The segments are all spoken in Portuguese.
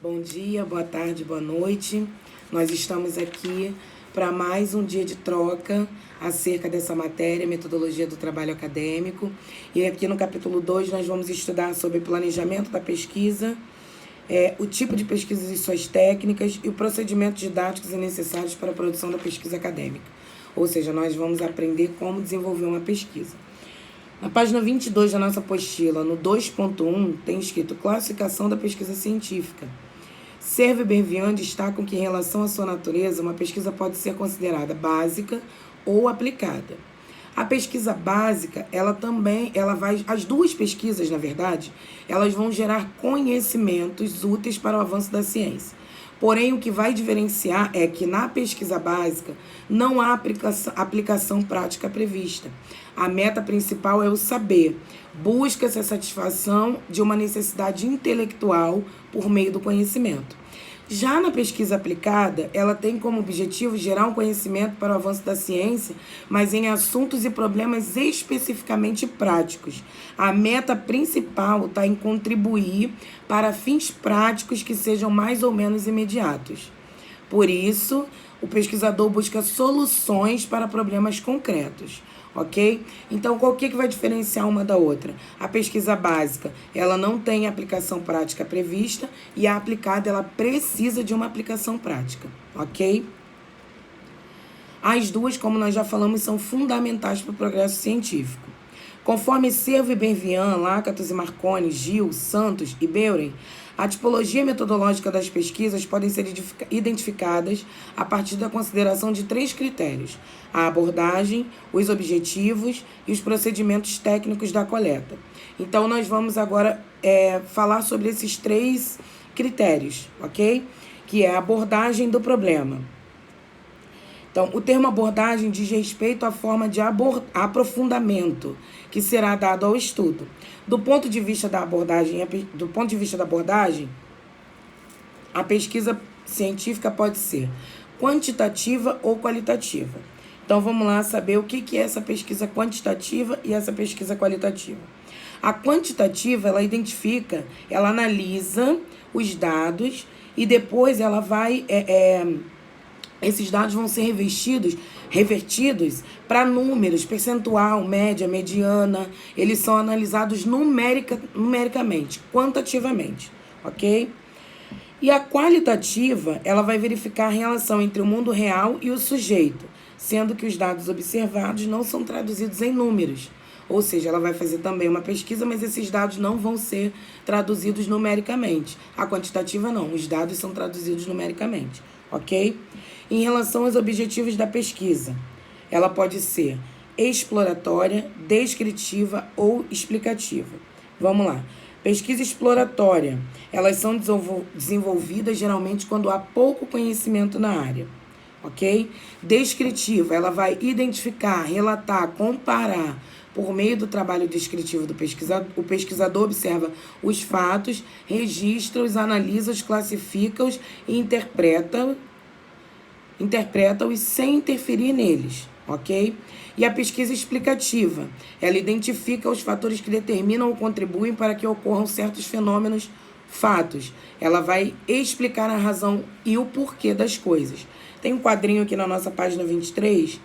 Bom dia, boa tarde, boa noite. Nós estamos aqui para mais um dia de troca acerca dessa matéria, metodologia do trabalho acadêmico. E aqui no capítulo 2 nós vamos estudar sobre planejamento da pesquisa, o tipo de pesquisas e suas técnicas e o procedimento didáticos e necessários para a produção da pesquisa acadêmica. Ou seja, nós vamos aprender como desenvolver uma pesquisa. Na página 22 da nossa apostila, no 2.1, tem escrito classificação da pesquisa científica. Cervi-Bervian destaca que, em relação à sua natureza, uma pesquisa pode ser considerada básica ou aplicada. A pesquisa básica, as duas pesquisas, na verdade, elas vão gerar conhecimentos úteis para o avanço da ciência. Porém, o que vai diferenciar é que na pesquisa básica não há aplicação prática prevista. A meta principal é o saber. Busca-se a satisfação de uma necessidade intelectual por meio do conhecimento. Já na pesquisa aplicada, ela tem como objetivo gerar um conhecimento para o avanço da ciência, mas em assuntos e problemas especificamente práticos. A meta principal está em contribuir para fins práticos que sejam mais ou menos imediatos. Por isso, o pesquisador busca soluções para problemas concretos. Ok? Então, qual que vai diferenciar uma da outra? A pesquisa básica, ela não tem aplicação prática prevista e a aplicada, ela precisa de uma aplicação prática. Ok? As duas, como nós já falamos, são fundamentais para o progresso científico. Conforme Cervi-Bervian, Lakatos e Marconi, Gil, Santos e Beuren, a tipologia metodológica das pesquisas podem ser identificadas a partir da consideração de 3 critérios: a abordagem, os objetivos e os procedimentos técnicos da coleta. Então, nós vamos agora falar sobre esses 3 critérios, ok? Que é a abordagem do problema. Então, o termo abordagem diz respeito à forma de aprofundamento que será dado ao estudo. Do ponto de vista da abordagem, a pesquisa científica pode ser quantitativa ou qualitativa. Então, vamos lá saber o que é essa pesquisa quantitativa e essa pesquisa qualitativa. A quantitativa, ela analisa os dados e depois ela vai... esses dados vão ser revertidos para números, percentual, média, mediana. Eles são analisados numericamente, quantitativamente, ok? E a qualitativa, ela vai verificar a relação entre o mundo real e o sujeito, sendo que os dados observados não são traduzidos em números. Ou seja, ela vai fazer também uma pesquisa, mas esses dados não vão ser traduzidos numericamente. A quantitativa não, os dados são traduzidos numericamente, ok? Em relação aos objetivos da pesquisa, ela pode ser exploratória, descritiva ou explicativa. Vamos lá. Pesquisa exploratória, elas são desenvolvidas geralmente quando há pouco conhecimento na área, ok? Descritiva, ela vai identificar, relatar, comparar. Por meio do trabalho descritivo do pesquisador, o pesquisador observa os fatos, registra-os, analisa-os, classifica-os e interpreta-os sem interferir neles, ok? E a pesquisa explicativa, ela identifica os fatores que determinam ou contribuem para que ocorram certos fenômenos, fatos. Ela vai explicar a razão e o porquê das coisas. Tem um quadrinho aqui na nossa página 23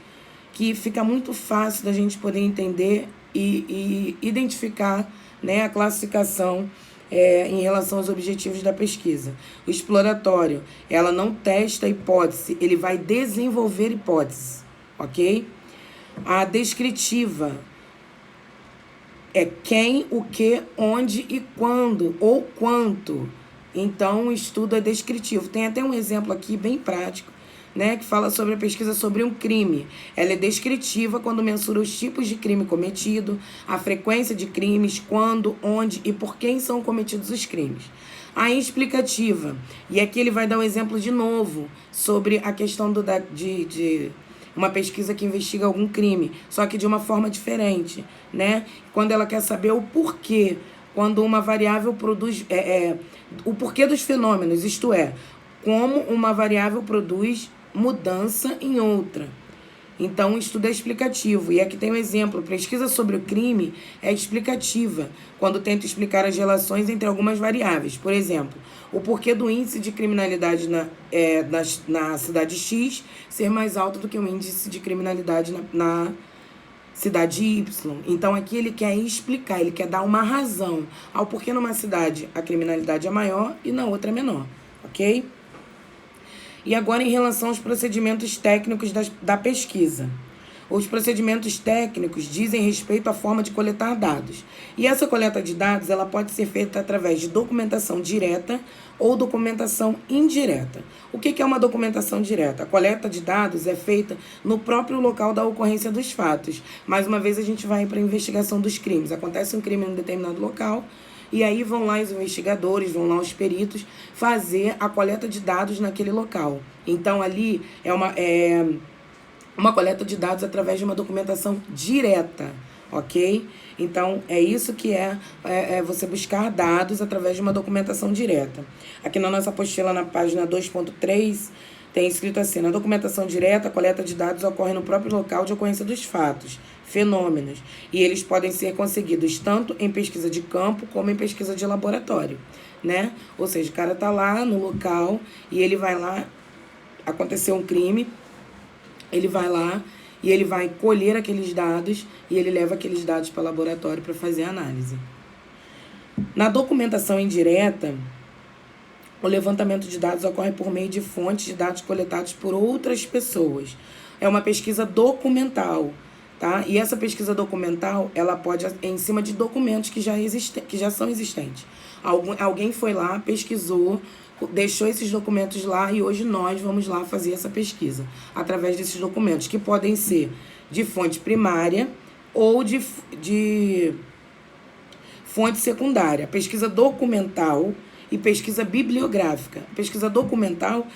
que fica muito fácil da gente poder entender e identificar, né, a classificação em relação aos objetivos da pesquisa. O exploratório, ela não testa a hipótese, ele vai desenvolver hipóteses, ok? A descritiva é quem, o que, onde e quando ou quanto. Então, o estudo é descritivo. Tem até um exemplo aqui bem prático, né, que fala sobre a pesquisa sobre um crime. Ela é descritiva quando mensura os tipos de crime cometido, a frequência de crimes, quando, onde e por quem são cometidos os crimes. A explicativa, e aqui ele vai dar um exemplo de novo sobre a questão de uma pesquisa que investiga algum crime, só que de uma forma diferente, né? Quando ela quer saber o porquê, quando uma variável produz... o porquê dos fenômenos, isto é, como uma variável produz mudança em outra. Então, o estudo é explicativo. E aqui tem um exemplo. Pesquisa sobre o crime é explicativa, quando tenta explicar as relações entre algumas variáveis. Por exemplo, o porquê do índice de criminalidade na cidade X ser mais alto do que o índice de criminalidade na cidade Y. Então, aqui ele quer explicar, ele quer dar uma razão ao porquê numa cidade a criminalidade é maior e na outra é menor. Ok? E agora, em relação aos procedimentos técnicos da pesquisa. Os procedimentos técnicos dizem respeito à forma de coletar dados. E essa coleta de dados ela pode ser feita através de documentação direta ou documentação indireta. O que é uma documentação direta? A coleta de dados é feita no próprio local da ocorrência dos fatos. Mais uma vez, a gente vai para a investigação dos crimes. Acontece um crime em um determinado local, e aí vão lá os investigadores, vão lá os peritos fazer a coleta de dados naquele local. Então, ali é uma coleta de dados através de uma documentação direta, ok? Então, é isso que é você buscar dados através de uma documentação direta. Aqui na nossa apostila, na página 2.3, tem escrito assim: na documentação direta, a coleta de dados ocorre no próprio local de ocorrência dos fatos, fenômenos, e eles podem ser conseguidos tanto em pesquisa de campo como em pesquisa de laboratório, né? Ou seja, o cara tá lá no local e ele vai lá, aconteceu um crime, ele vai lá e ele vai colher aqueles dados e ele leva aqueles dados para o laboratório para fazer a análise. Na documentação indireta, o levantamento de dados ocorre por meio de fontes de dados coletados por outras pessoas. É uma pesquisa documental, tá? E essa pesquisa documental, ela pode em cima de documentos que já são existentes. Alguém foi lá, pesquisou, deixou esses documentos lá e hoje nós vamos lá fazer essa pesquisa através desses documentos, que podem ser de fonte primária ou de fonte secundária. Pesquisa documental e pesquisa bibliográfica. A pesquisa documental,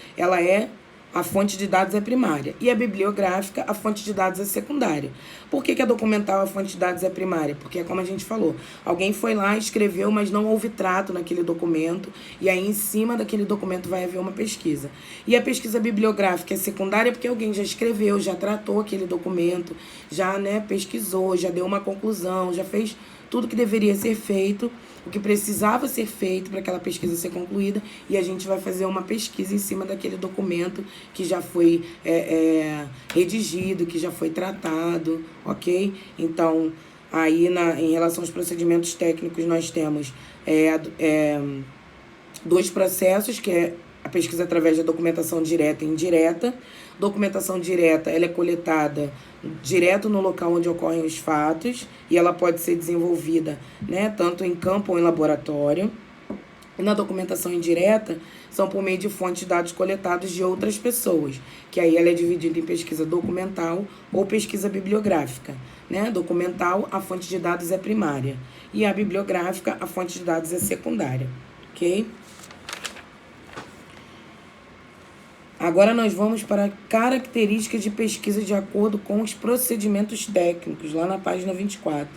a fonte de dados é primária. E a bibliográfica, a fonte de dados é secundária. Por que a documental, a fonte de dados é primária? Porque é como a gente falou, alguém foi lá, escreveu, mas não houve trato naquele documento, e aí em cima daquele documento vai haver uma pesquisa. E a pesquisa bibliográfica é secundária porque alguém já escreveu, já tratou aquele documento, já pesquisou, já deu uma conclusão, já fez tudo que deveria ser feito, o que precisava ser feito para aquela pesquisa ser concluída, e a gente vai fazer uma pesquisa em cima daquele documento que já foi redigido, que já foi tratado, ok? Então, aí em relação aos procedimentos técnicos, nós temos dois processos, que é a pesquisa através da documentação direta e indireta. Documentação direta, ela é coletada direto no local onde ocorrem os fatos e ela pode ser desenvolvida, tanto em campo ou em laboratório. E na documentação indireta, são por meio de fontes de dados coletados de outras pessoas, que aí ela é dividida em pesquisa documental ou pesquisa bibliográfica. Documental, a fonte de dados é primária, e a bibliográfica, a fonte de dados é secundária, ok? Agora nós vamos para características de pesquisa de acordo com os procedimentos técnicos, lá na página 24,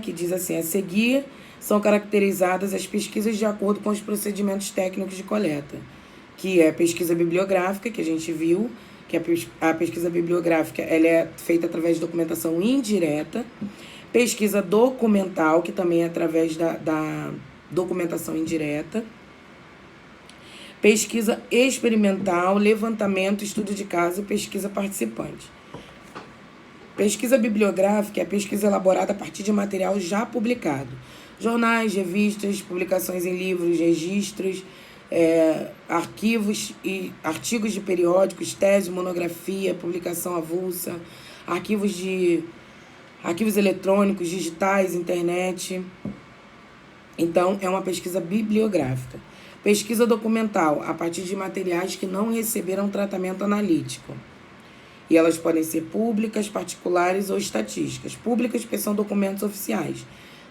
que diz assim: a seguir são caracterizadas as pesquisas de acordo com os procedimentos técnicos de coleta, que é a pesquisa bibliográfica, que a gente viu, que a pesquisa bibliográfica ela é feita através de documentação indireta, pesquisa documental, que também é através da documentação indireta, pesquisa experimental, levantamento, estudo de caso e pesquisa participante. Pesquisa bibliográfica é a pesquisa elaborada a partir de material já publicado. Jornais, revistas, publicações em livros, registros, arquivos e artigos de periódicos, tese, monografia, publicação avulsa, arquivos eletrônicos, digitais, internet. Então, é uma pesquisa bibliográfica. Pesquisa documental, a partir de materiais que não receberam tratamento analítico. E elas podem ser públicas, particulares ou estatísticas. Públicas, porque são documentos oficiais.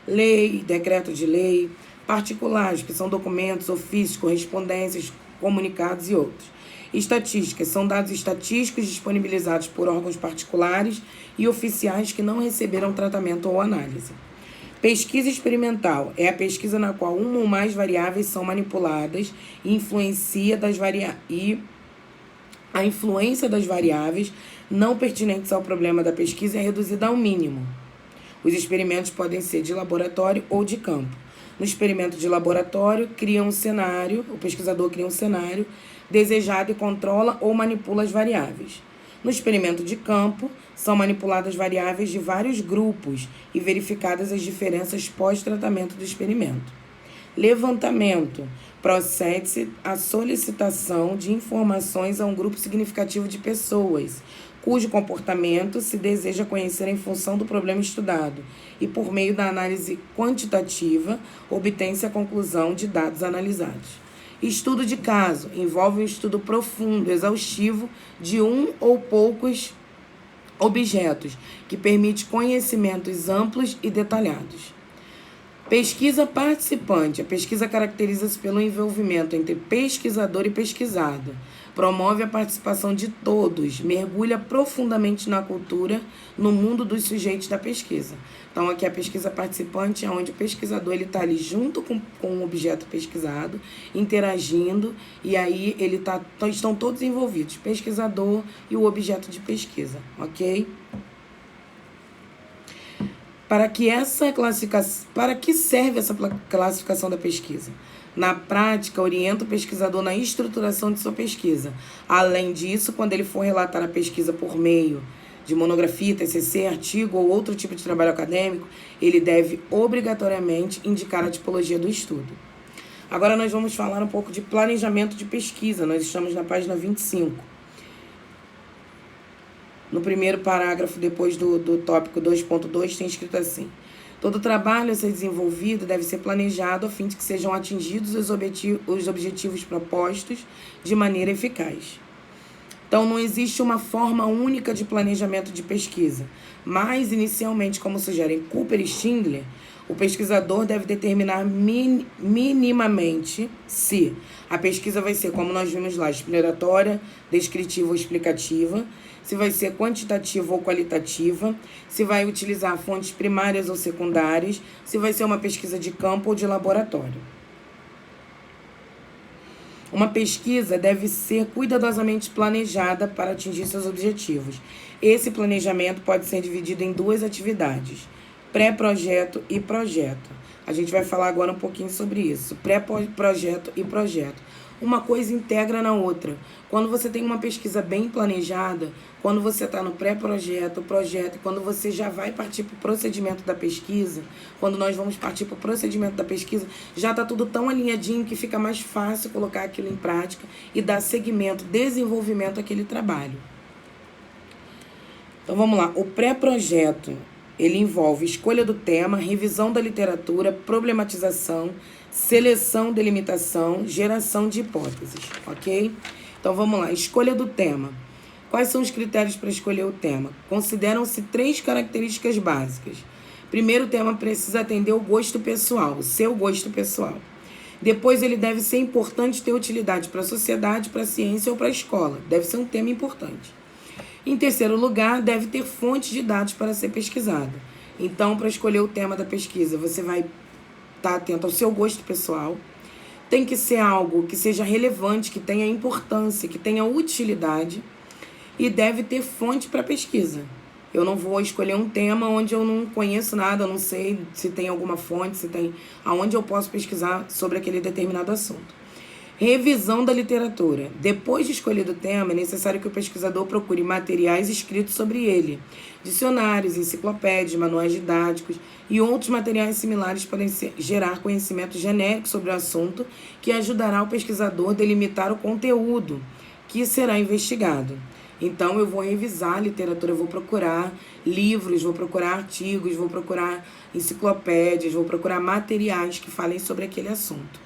Lei, decreto de lei. Particulares, que são documentos, ofícios, correspondências, comunicados e outros. Estatísticas, são dados estatísticos disponibilizados por órgãos particulares e oficiais que não receberam tratamento ou análise. Pesquisa experimental é a pesquisa na qual uma ou mais variáveis são manipuladas e influencia A influência das variáveis não pertinentes ao problema da pesquisa é reduzida ao mínimo. Os experimentos podem ser de laboratório ou de campo. No experimento de laboratório, o pesquisador cria um cenário desejado e controla ou manipula as variáveis. No experimento de campo, são manipuladas variáveis de vários grupos e verificadas as diferenças pós-tratamento do experimento. Levantamento. Procede-se a solicitação de informações a um grupo significativo de pessoas, cujo comportamento se deseja conhecer em função do problema estudado, e por meio da análise quantitativa, obtém-se a conclusão de dados analisados. Estudo de caso. Envolve um estudo profundo, exaustivo, de um ou poucos objetos, que permite conhecimentos amplos e detalhados. Pesquisa participante. A pesquisa caracteriza-se pelo envolvimento entre pesquisador e pesquisado. Promove a participação de todos, mergulha profundamente na cultura, no mundo dos sujeitos da pesquisa. Então, aqui a pesquisa participante é onde o pesquisador está ali junto com o objeto pesquisado, interagindo, e aí estão todos envolvidos, pesquisador e o objeto de pesquisa, ok? Para que serve essa classificação da pesquisa? Na prática, orienta o pesquisador na estruturação de sua pesquisa. Além disso, quando ele for relatar a pesquisa por meio de monografia, TCC, artigo ou outro tipo de trabalho acadêmico, ele deve obrigatoriamente indicar a tipologia do estudo. Agora nós vamos falar um pouco de planejamento de pesquisa. Nós estamos na página 25. No primeiro parágrafo, depois do tópico 2.2, tem escrito assim: todo trabalho a ser desenvolvido deve ser planejado a fim de que sejam atingidos os objetivos propostos de maneira eficaz. Então, não existe uma forma única de planejamento de pesquisa, mas, inicialmente, como sugerem Cooper e Schindler, o pesquisador deve determinar minimamente se a pesquisa vai ser, como nós vimos lá, exploratória, descritiva ou explicativa, se vai ser quantitativa ou qualitativa, se vai utilizar fontes primárias ou secundárias, se vai ser uma pesquisa de campo ou de laboratório. Uma pesquisa deve ser cuidadosamente planejada para atingir seus objetivos. Esse planejamento pode ser dividido em duas atividades: pré-projeto e projeto. A gente vai falar agora um pouquinho sobre isso. Pré-projeto e projeto. Uma coisa integra na outra. Quando você tem uma pesquisa bem planejada, quando você está no pré-projeto, projeto, quando você já vai partir para o procedimento da pesquisa, quando nós vamos partir para o procedimento da pesquisa, já está tudo tão alinhadinho que fica mais fácil colocar aquilo em prática e dar seguimento, desenvolvimento àquele trabalho. Então vamos lá. O pré-projeto, ele envolve escolha do tema, revisão da literatura, problematização, seleção, delimitação, geração de hipóteses, ok? Então vamos lá, escolha do tema. Quais são os critérios para escolher o tema? Consideram-se 3 características básicas. Primeiro, o tema precisa atender o gosto pessoal, o seu gosto pessoal. Depois, ele deve ser importante, ter utilidade para a sociedade, para a ciência ou para a escola. Deve ser um tema importante. Em terceiro lugar, deve ter fontes de dados para ser pesquisado. Então, para escolher o tema da pesquisa, você vai estar atento ao seu gosto pessoal. Tem que ser algo que seja relevante, que tenha importância, que tenha utilidade. E deve ter fonte para pesquisa. Eu não vou escolher um tema onde eu não conheço nada, eu não sei se tem alguma fonte, se tem aonde eu posso pesquisar sobre aquele determinado assunto. Revisão da literatura. Depois de escolhido o tema, é necessário que o pesquisador procure materiais escritos sobre ele. Dicionários, enciclopédias, manuais didáticos e outros materiais similares podem gerar conhecimento genérico sobre o assunto, que ajudará o pesquisador a delimitar o conteúdo que será investigado. Então, eu vou revisar a literatura, eu vou procurar livros, vou procurar artigos, vou procurar enciclopédias, vou procurar materiais que falem sobre aquele assunto.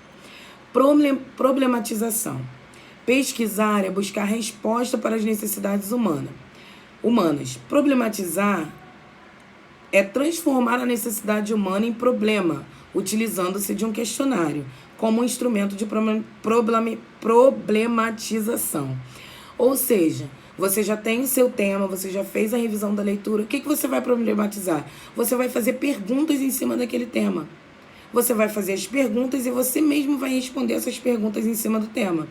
Problematização. Pesquisar é buscar resposta para as necessidades humanas. Problematizar é transformar a necessidade humana em problema, utilizando-se de um questionário como um instrumento de problematização. Ou seja, você já tem o seu tema, você já fez a revisão da leitura. O que você vai problematizar? Você vai fazer perguntas em cima daquele tema. Você vai fazer as perguntas e você mesmo vai responder essas perguntas em cima do tema.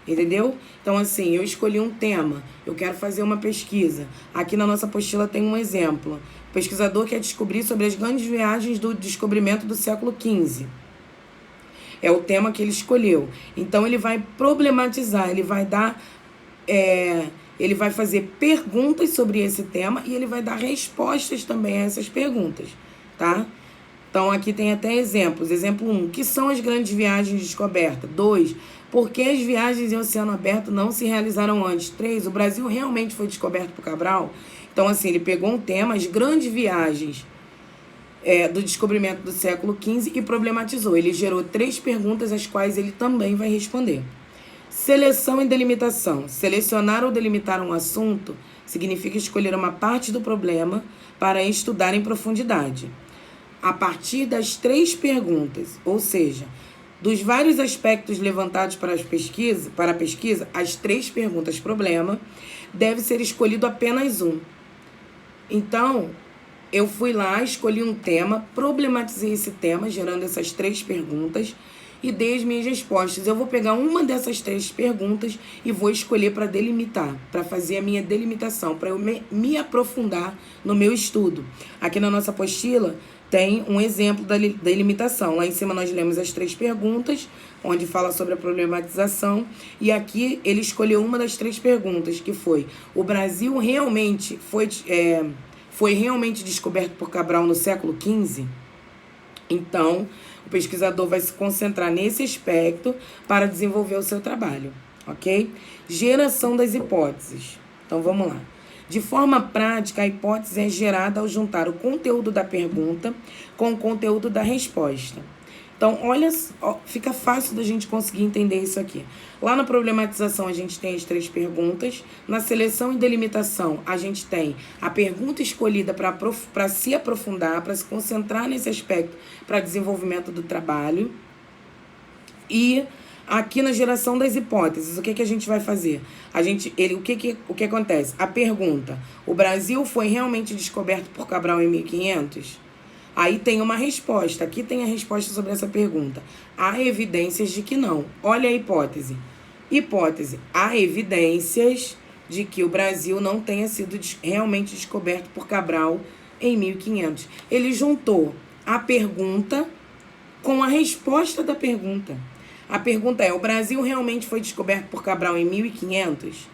Entendeu? Então, assim, eu escolhi um tema, eu quero fazer uma pesquisa. Aqui na nossa apostila tem um exemplo. O pesquisador quer descobrir sobre as grandes viagens do descobrimento do século XV. É o tema que ele escolheu. Então, ele vai problematizar, ele vai dar... ele vai fazer perguntas sobre esse tema e ele vai dar respostas também a essas perguntas, tá? Então, aqui tem até exemplos. Exemplo 1, que são as grandes viagens de descoberta? 2, por que as viagens em oceano aberto não se realizaram antes? 3, o Brasil realmente foi descoberto por Cabral? Então, assim, ele pegou um tema, as grandes viagens do descobrimento do século XV e problematizou. Ele gerou 3 perguntas, as quais ele também vai responder. Seleção e delimitação. Selecionar ou delimitar um assunto significa escolher uma parte do problema para estudar em profundidade. A partir das 3 perguntas, ou seja, dos vários aspectos levantados para a pesquisa, as 3 perguntas problema, deve ser escolhido apenas um. Então, eu fui lá, escolhi um tema, problematizei esse tema, gerando essas 3 perguntas e dei as minhas respostas. Eu vou pegar uma dessas 3 perguntas e vou escolher para delimitar, para fazer a minha delimitação, para eu me aprofundar no meu estudo. Aqui na nossa apostila tem um exemplo da delimitação. Lá em cima nós lemos as 3 perguntas, onde fala sobre a problematização. E aqui ele escolheu uma das 3 perguntas, que foi: o Brasil realmente foi realmente descoberto por Cabral no século XV? Então, o pesquisador vai se concentrar nesse aspecto para desenvolver o seu trabalho, ok? Geração das hipóteses. Então, vamos lá. De forma prática, a hipótese é gerada ao juntar o conteúdo da pergunta com o conteúdo da resposta. Então, olha, fica fácil da gente conseguir entender isso aqui. Lá na problematização, a gente tem as 3 perguntas. Na seleção e delimitação, a gente tem a pergunta escolhida para se aprofundar, para se concentrar nesse aspecto, para desenvolvimento do trabalho. E aqui na geração das hipóteses, o que a gente vai fazer? O que acontece? A pergunta: o Brasil foi realmente descoberto por Cabral em 1500? Aí tem uma resposta. Aqui tem a resposta sobre essa pergunta. Há evidências de que não. Olha a hipótese. Hipótese: há evidências de que o Brasil não tenha sido realmente descoberto por Cabral em 1500. Ele juntou a pergunta com a resposta da pergunta. A pergunta é: o Brasil realmente foi descoberto por Cabral em 1500?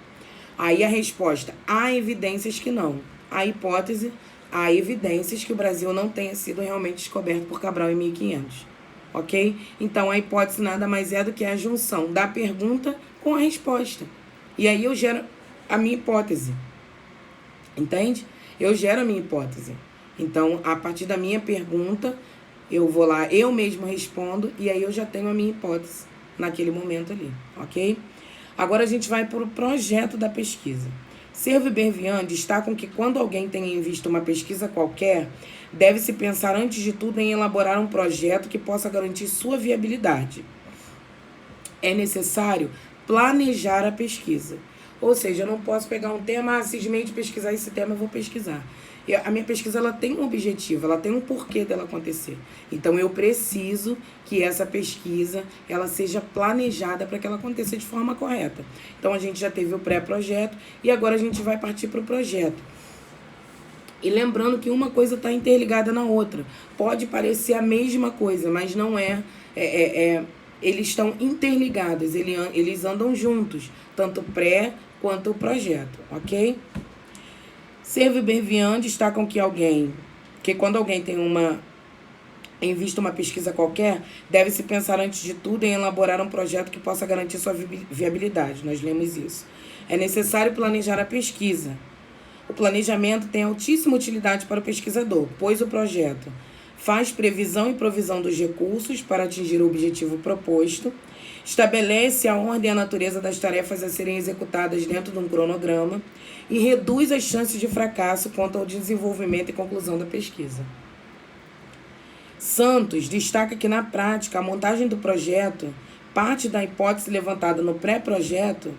Aí a resposta: há evidências que não. A hipótese: há evidências que o Brasil não tenha sido realmente descoberto por Cabral em 1500. Ok? Então, a hipótese nada mais é do que a junção da pergunta com a resposta. E aí eu gero a minha hipótese. Entende? Eu gero a minha hipótese. Então, a partir da minha pergunta, eu vou lá, eu mesmo respondo, e aí eu já tenho a minha hipótese naquele momento ali. Ok? Agora a gente vai para o projeto da pesquisa. Cervo e Bervian destacam que quando alguém tem em vista uma pesquisa qualquer, deve-se pensar antes de tudo em elaborar um projeto que possa garantir sua viabilidade. É necessário planejar a pesquisa. Ou seja, eu não posso pegar um tema, simplesmente pesquisar esse tema, eu vou pesquisar. A minha pesquisa ela tem um objetivo, ela tem um porquê dela acontecer. Então, eu preciso que essa pesquisa ela seja planejada para que ela aconteça de forma correta. Então, a gente já teve o pré-projeto e agora a gente vai partir para o projeto. E lembrando que uma coisa está interligada na outra. Pode parecer a mesma coisa, mas não é. Eles estão interligados, eles andam juntos, tanto o pré quanto o projeto, ok? Cervo e Bervian destacam que quando alguém tem em vista uma pesquisa qualquer, deve-se pensar antes de tudo em elaborar um projeto que possa garantir sua viabilidade. Nós lemos isso. É necessário planejar a pesquisa. O planejamento tem altíssima utilidade para o pesquisador, pois o projeto faz previsão e provisão dos recursos para atingir o objetivo proposto, estabelece a ordem e a natureza das tarefas a serem executadas dentro de um cronograma e reduz as chances de fracasso quanto ao desenvolvimento e conclusão da pesquisa. Santos destaca que, na prática, a montagem do projeto parte da hipótese levantada no pré-projeto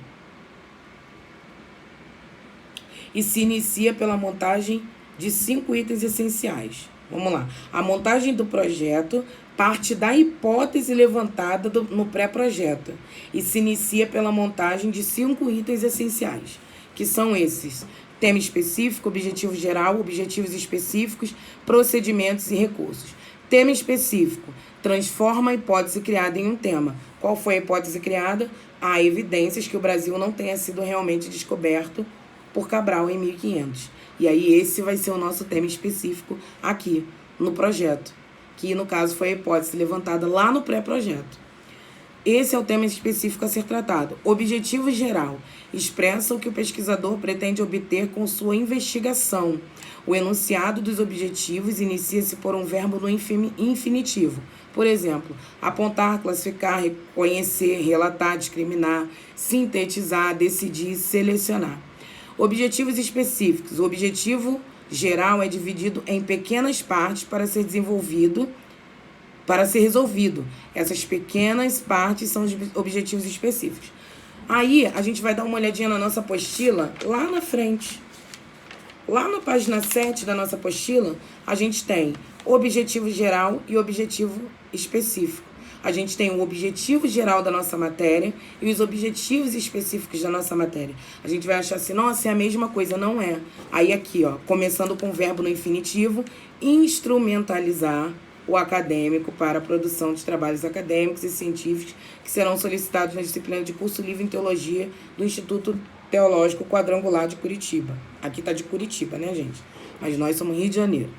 e se inicia pela montagem de 5 itens essenciais. Vamos lá. A montagem do projeto parte da hipótese levantada no pré-projeto e se inicia pela montagem de 5 itens essenciais, que são esses: tema específico, objetivo geral, objetivos específicos, procedimentos e recursos. Tema específico: transforma a hipótese criada em um tema. Qual foi a hipótese criada? Há evidências que o Brasil não tenha sido realmente descoberto por Cabral em 1500. E aí esse vai ser o nosso tema específico aqui no projeto, que no caso foi a hipótese levantada lá no pré-projeto. Esse é o tema específico a ser tratado. Objetivo geral: expressa o que o pesquisador pretende obter com sua investigação. O enunciado dos objetivos inicia-se por um verbo no infinitivo. Por exemplo, apontar, classificar, reconhecer, relatar, discriminar, sintetizar, decidir, selecionar. Objetivos específicos: o objetivo geral é dividido em pequenas partes para ser resolvido. Essas pequenas partes são os objetivos específicos. Aí, a gente vai dar uma olhadinha na nossa apostila, lá na frente. Lá na página 7 da nossa apostila, a gente tem objetivo geral e objetivo específico. A gente tem o objetivo geral da nossa matéria e os objetivos específicos da nossa matéria. A gente vai achar assim, nossa, é a mesma coisa. Não é. Aí aqui, ó, começando com o verbo no infinitivo, instrumentalizar o acadêmico para a produção de trabalhos acadêmicos e científicos que serão solicitados na disciplina de curso livre em Teologia do Instituto Teológico Quadrangular de Curitiba. Aqui tá de Curitiba, né, gente? Mas nós somos Rio de Janeiro.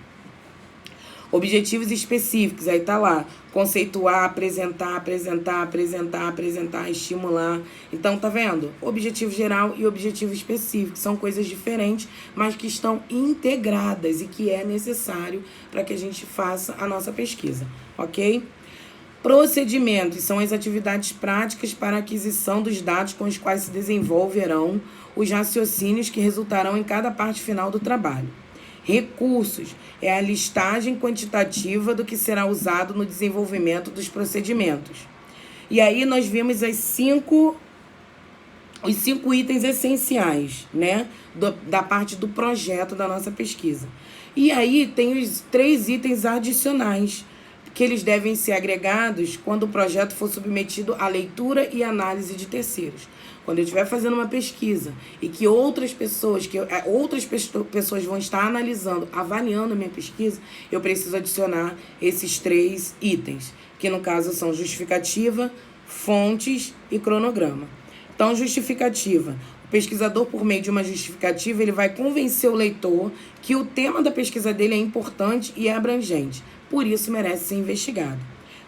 Objetivos específicos, aí tá lá, conceituar, apresentar, estimular. Então, tá vendo? Objetivo geral e objetivo específico são coisas diferentes, mas que estão integradas e que é necessário para que a gente faça a nossa pesquisa, ok? Procedimentos são as atividades práticas para a aquisição dos dados com os quais se desenvolverão os raciocínios que resultarão em cada parte final do trabalho. Recursos é a listagem quantitativa do que será usado no desenvolvimento dos procedimentos. E aí nós vimos os 5 itens essenciais, né, da parte do projeto da nossa pesquisa. E aí tem os 3 itens adicionais, que eles devem ser agregados quando o projeto for submetido à leitura e análise de terceiros. Quando eu estiver fazendo uma pesquisa e que outras pessoas vão estar analisando, avaliando a minha pesquisa, eu preciso adicionar esses 3 itens, que no caso são justificativa, fontes e cronograma. Então, justificativa. O pesquisador, por meio de uma justificativa, ele vai convencer o leitor que o tema da pesquisa dele é importante e é abrangente. Por isso, merece ser investigado.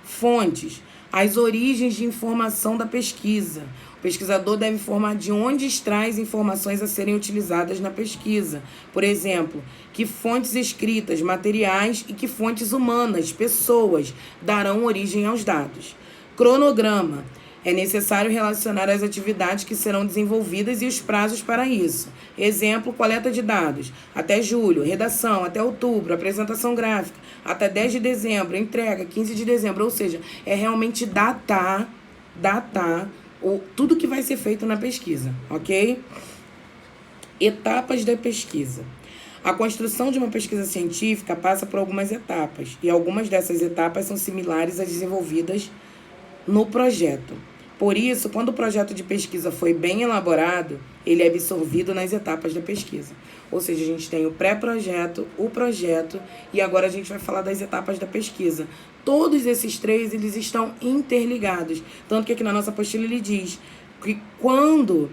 Fontes. As origens de informação da pesquisa. O pesquisador deve informar de onde extrai as informações a serem utilizadas na pesquisa. Por exemplo, que fontes escritas, materiais e que fontes humanas, pessoas, darão origem aos dados. Cronograma. É necessário relacionar as atividades que serão desenvolvidas e os prazos para isso. Exemplo, coleta de dados, até julho, redação, até outubro, apresentação gráfica, até 10 de dezembro, entrega, 15 de dezembro. Ou seja, é realmente datar tudo que vai ser feito na pesquisa, ok? Etapas da pesquisa. A construção de uma pesquisa científica passa por algumas etapas, e algumas dessas etapas são similares às desenvolvidas no projeto. Por isso, quando o projeto de pesquisa foi bem elaborado, ele é absorvido nas etapas da pesquisa. Ou seja, a gente tem o pré-projeto, o projeto e agora a gente vai falar das etapas da pesquisa. Todos esses 3, eles estão interligados. Tanto que aqui na nossa apostila ele diz que quando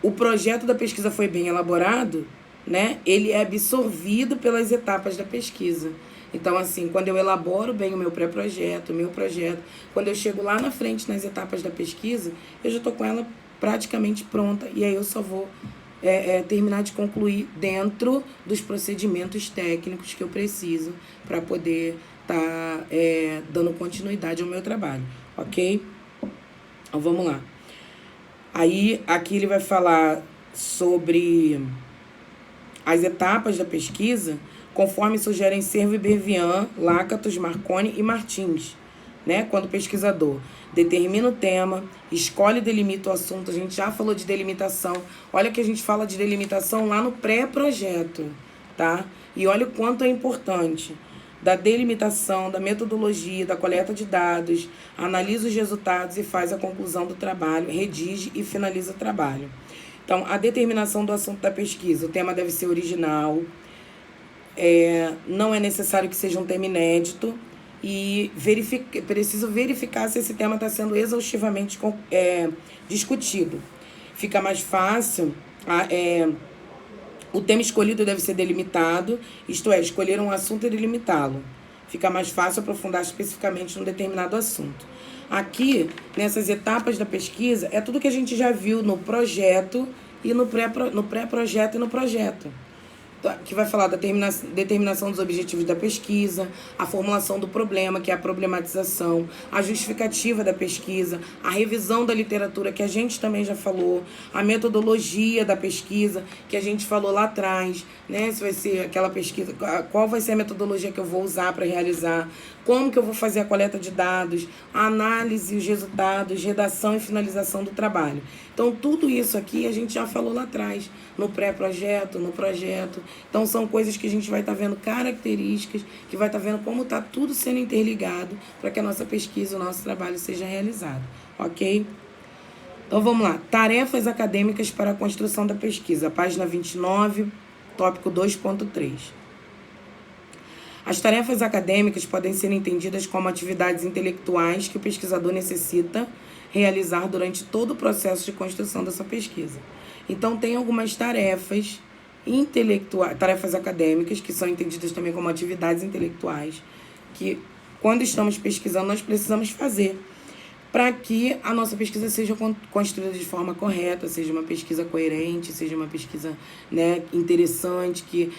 o projeto da pesquisa foi bem elaborado, né, ele é absorvido pelas etapas da pesquisa. Então, assim, quando eu elaboro bem o meu pré-projeto, o meu projeto, quando eu chego lá na frente nas etapas da pesquisa, eu já estou com ela praticamente pronta e aí eu só vou terminar de concluir dentro dos procedimentos técnicos que eu preciso para poder estar dando continuidade ao meu trabalho, ok? Então, vamos lá. Aí, aqui ele vai falar sobre as etapas da pesquisa, conforme sugerem Cervo e Bervian, Lakatos, Marconi e Martins, né? Quando o pesquisador determina o tema, escolhe e delimita o assunto. A gente já falou de delimitação. Olha que a gente fala de delimitação lá no pré-projeto, tá? E olha o quanto é importante. da delimitação, da metodologia, da coleta de dados, analisa os resultados e faz a conclusão do trabalho, redige e finaliza o trabalho. Então, a determinação do assunto da pesquisa. O tema deve ser original, não é necessário que seja um tema inédito e preciso verificar se esse tema está sendo exaustivamente discutido. Fica mais fácil... O tema escolhido deve ser delimitado, isto é, escolher um assunto e delimitá-lo. Fica mais fácil aprofundar especificamente num determinado assunto. Aqui, nessas etapas da pesquisa, é tudo que a gente já viu no projeto e no pré-projeto e no projeto. Que vai falar da determinação dos objetivos da pesquisa, a formulação do problema, que é a problematização, a justificativa da pesquisa, a revisão da literatura, que a gente também já falou, a metodologia da pesquisa, que a gente falou lá atrás, né? Se vai ser aquela pesquisa, qual vai ser a metodologia que eu vou usar para realizar, como que eu vou fazer a coleta de dados, a análise, os resultados, redação e finalização do trabalho. Então, tudo isso aqui a gente já falou lá atrás, no pré-projeto, no projeto. Então, são coisas que a gente vai estar vendo, características, que vai estar vendo como está tudo sendo interligado para que a nossa pesquisa, o nosso trabalho seja realizado, ok? Então, vamos lá. Tarefas acadêmicas para a construção da pesquisa, página 29, tópico 2.3. As tarefas acadêmicas podem ser entendidas como atividades intelectuais que o pesquisador necessita realizar durante todo o processo de construção da sua pesquisa. Então, tem algumas tarefas intelectuais, tarefas acadêmicas, que são entendidas também como atividades intelectuais, que, quando estamos pesquisando, nós precisamos fazer para que a nossa pesquisa seja construída de forma correta, seja uma pesquisa coerente, seja uma pesquisa, né, interessante, que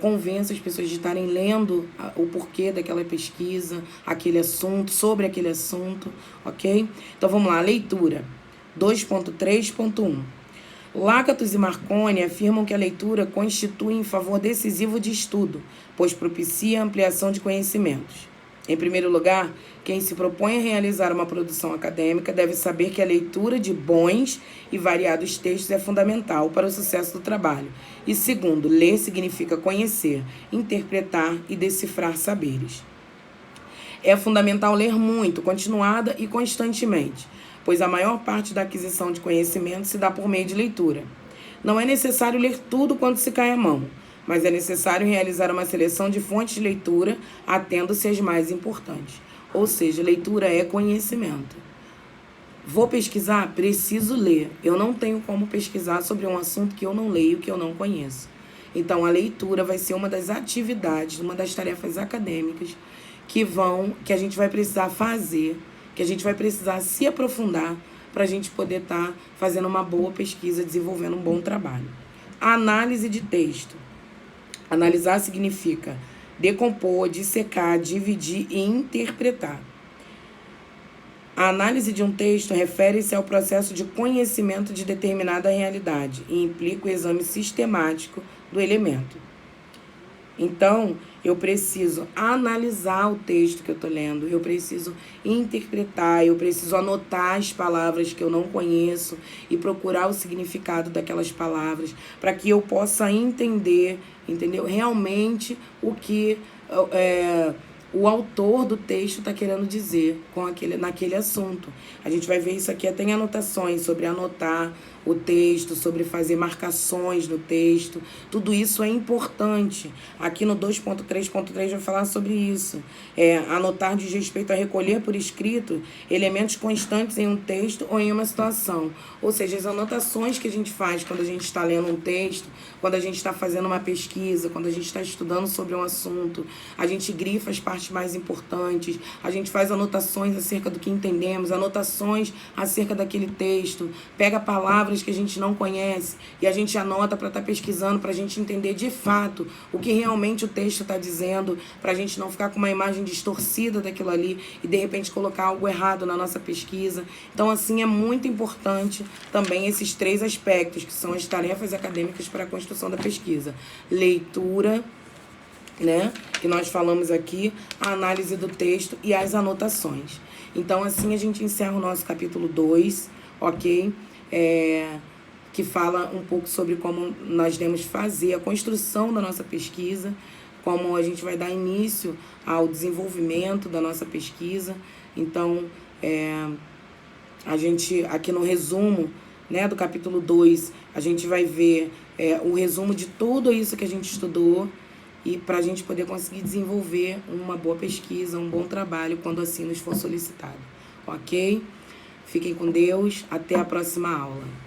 convença as pessoas de estarem lendo o porquê daquela pesquisa, aquele assunto, sobre aquele assunto, ok? Então, vamos lá, leitura. 2.3.1. Lakatos e Marconi afirmam que a leitura constitui um favor decisivo de estudo, pois propicia a ampliação de conhecimentos. Em primeiro lugar, quem se propõe a realizar uma produção acadêmica deve saber que a leitura de bons e variados textos é fundamental para o sucesso do trabalho. E segundo, ler significa conhecer, interpretar e decifrar saberes. É fundamental ler muito, continuada e constantemente, pois a maior parte da aquisição de conhecimento se dá por meio de leitura. Não é necessário ler tudo quando se cai a mão, mas é necessário realizar uma seleção de fontes de leitura, atendo-se às mais importantes. Ou seja, leitura é conhecimento. Vou pesquisar? Preciso ler. Eu não tenho como pesquisar sobre um assunto que eu não leio, que eu não conheço. Então, a leitura vai ser uma das atividades, uma das tarefas acadêmicas que a gente vai precisar fazer, que a gente vai precisar se aprofundar para a gente poder estar fazendo uma boa pesquisa, desenvolvendo um bom trabalho. A análise de texto. Analisar significa decompor, dissecar, dividir e interpretar. A análise de um texto refere-se ao processo de conhecimento de determinada realidade e implica o exame sistemático do elemento. Então, eu preciso analisar o texto que eu estou lendo, eu preciso interpretar, eu preciso anotar as palavras que eu não conheço e procurar o significado daquelas palavras para que eu possa entender, entendeu? Realmente o que o autor do texto está querendo dizer naquele assunto. A gente vai ver isso aqui até em anotações, sobre anotar o texto, sobre fazer marcações no texto. Tudo isso é importante. Aqui no 2.3.3 vai falar sobre isso. Anotar diz respeito a recolher por escrito elementos constantes em um texto ou em uma situação. Ou seja, as anotações que a gente faz quando a gente está lendo um texto, quando a gente está fazendo uma pesquisa, quando a gente está estudando sobre um assunto, a gente grifa as partes mais importantes, a gente faz anotações acerca do que entendemos, anotações acerca daquele texto, pega palavras que a gente não conhece e a gente anota para estar pesquisando, para a gente entender de fato o que realmente o texto está dizendo, para a gente não ficar com uma imagem distorcida daquilo ali e de repente colocar algo errado na nossa pesquisa. Então, assim, é muito importante também esses três aspectos, que são as tarefas acadêmicas para a construção da pesquisa. Leitura, né, que nós falamos aqui, a análise do texto e as anotações. Então, assim, a gente encerra o nosso capítulo 2, ok? Que fala um pouco sobre como nós devemos fazer a construção da nossa pesquisa, como a gente vai dar início ao desenvolvimento da nossa pesquisa. Então, a gente, aqui no resumo, né, do capítulo 2, a gente vai ver o resumo de tudo isso que a gente estudou e para a gente poder conseguir desenvolver uma boa pesquisa, um bom trabalho, quando assim nos for solicitado. Ok? Fiquem com Deus. Até a próxima aula.